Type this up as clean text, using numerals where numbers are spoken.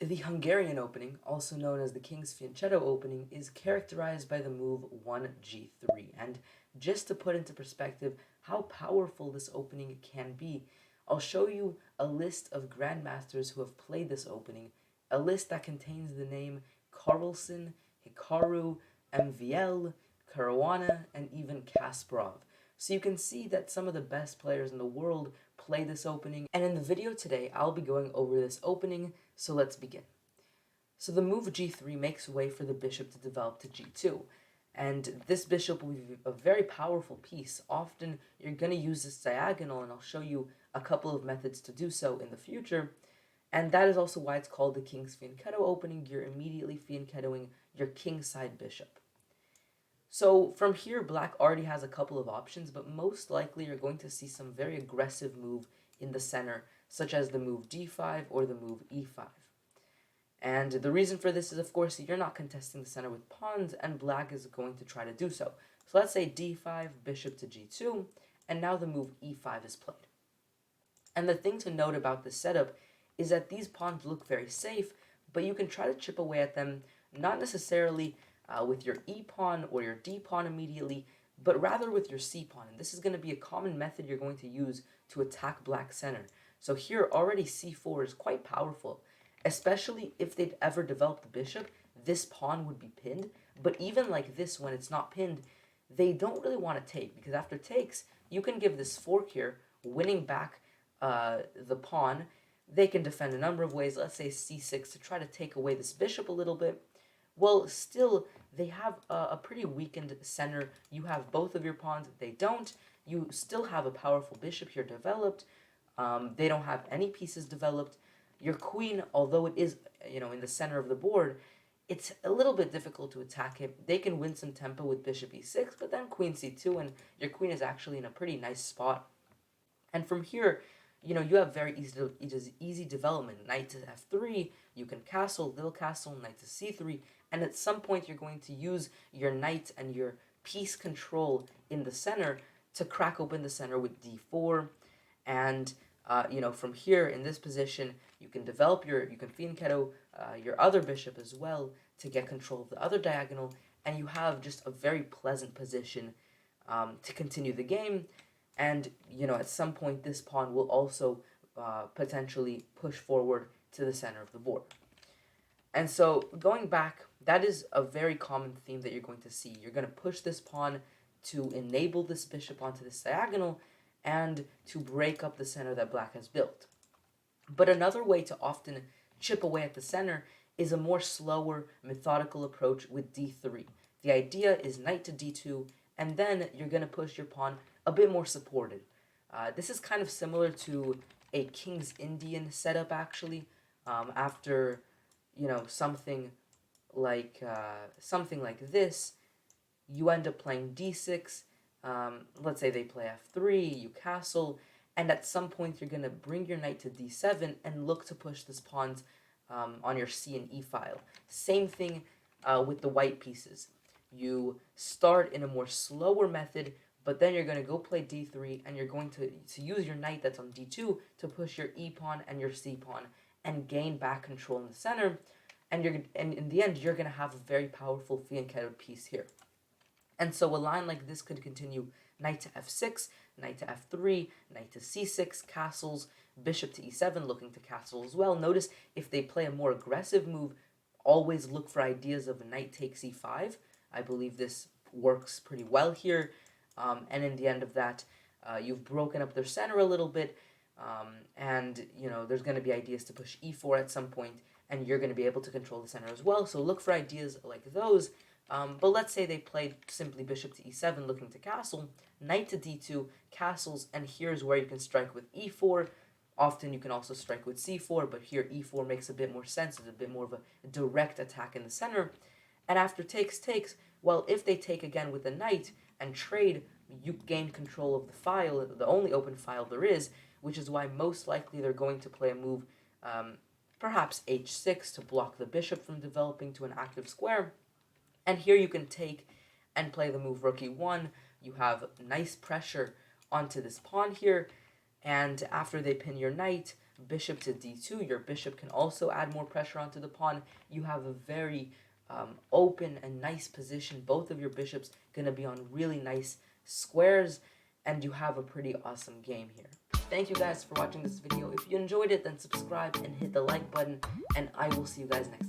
The Hungarian opening, also known as the King's Fianchetto opening, is characterized by the move 1g3. And just to put into perspective how powerful this opening can be, I'll show you a list of grandmasters who have played this opening, a list that contains the name Carlsen, Hikaru, MVL, Caruana, and even Kasparov. So you can see that some of the best players in the world play this opening, and in the video today I'll be going over this opening, so let's begin. So the move g3 makes way for the bishop to develop to g2, and this bishop will be a very powerful piece. Often you're going to use this diagonal, and I'll show you a couple of methods to do so in the future, and that is also why it's called the King's Fianchetto opening. You're immediately fianchettoing your kingside bishop. So from here, black already has a couple of options, but most likely you're going to see some very aggressive move in the center, such as the move d5 or the move e5. And the reason for this is, of course, you're not contesting the center with pawns, and black is going to try to do so. So let's say d5, bishop to g2, and now the move e5 is played. And the thing to note about this setup is that these pawns look very safe, but you can try to chip away at them, not necessarily with your e-pawn or your d-pawn immediately, but rather with your c-pawn. And this is going to be a common method you're going to use to attack black center. So here already c4 is quite powerful, especially if they'd ever developed the bishop. This pawn would be pinned, but even like this, when it's not pinned, they don't really want to take, because after takes, you can give this fork here, winning back the pawn. They can defend a number of ways, let's say c6, to try to take away this bishop a little bit. Well, still, they have a pretty weakened center. You have both of your pawns. They don't. You still have a powerful bishop here developed. They don't have any pieces developed. Your queen, although it is, in the center of the board, it's a little bit difficult to attack it. They can win some tempo with bishop e6, but then queen c2, and your queen is actually in a pretty nice spot. And from here, you have very easy development. Knight to f3, you can castle, little castle, knight to c3, and at some point you're going to use your knight and your piece control in the center to crack open the center with d4, and from here in this position you can develop you can fianchetto your other bishop as well to get control of the other diagonal, and you have just a very pleasant position to continue the game. And at some point this pawn will also potentially push forward to the center of the board. And so going back, that is a very common theme that you're going to see. You're going to push this pawn to enable this bishop onto this diagonal and to break up the center that black has built. But another way to often chip away at the center is a more slower, methodical approach with d3. The idea is knight to d2, and then you're going to push your pawn a bit more supported. This is kind of similar to a King's Indian setup, actually. After something like this, you end up playing d6. Let's say they play f3, you castle, and at some point you're going to bring your knight to d7 and look to push this pawn on your c and e file. Same thing with the white pieces. You start in a more slower method, but then you're going to go play d3, and you're going to use your knight that's on d2 to push your e-pawn and your c-pawn and gain back control in the center, and in the end you're going to have a very powerful fianchetto piece here. And so a line like this could continue: knight to f6, knight to f3, knight to c6, castles, bishop to e7, looking to castle as well. Notice if they play a more aggressive move, always look for ideas of knight takes e5. I believe this works pretty well here. And in the end of that, you've broken up their center a little bit, and there's going to be ideas to push e4 at some point, and you're going to be able to control the center as well. So look for ideas like those. But let's say they played simply bishop to e7, looking to castle, knight to d2, castles, and here's where you can strike with e4. Often you can also strike with c4, but here e4 makes a bit more sense. It's a bit more of a direct attack in the center. And after takes, well, if they take again with the knight and trade, you gain control of the file, the only open file there is, which is why most likely they're going to play a move, perhaps h6, to block the bishop from developing to an active square. And here you can take and play the move rook e1. You have nice pressure onto this pawn here, and after they pin your knight, bishop to d2, your bishop can also add more pressure onto the pawn. You have a very open and nice position. Both of your bishops going to be on really nice squares, and you have a pretty awesome game here. Thank you guys for watching this video. If you enjoyed it, then subscribe and hit the like button, and I will see you guys next time.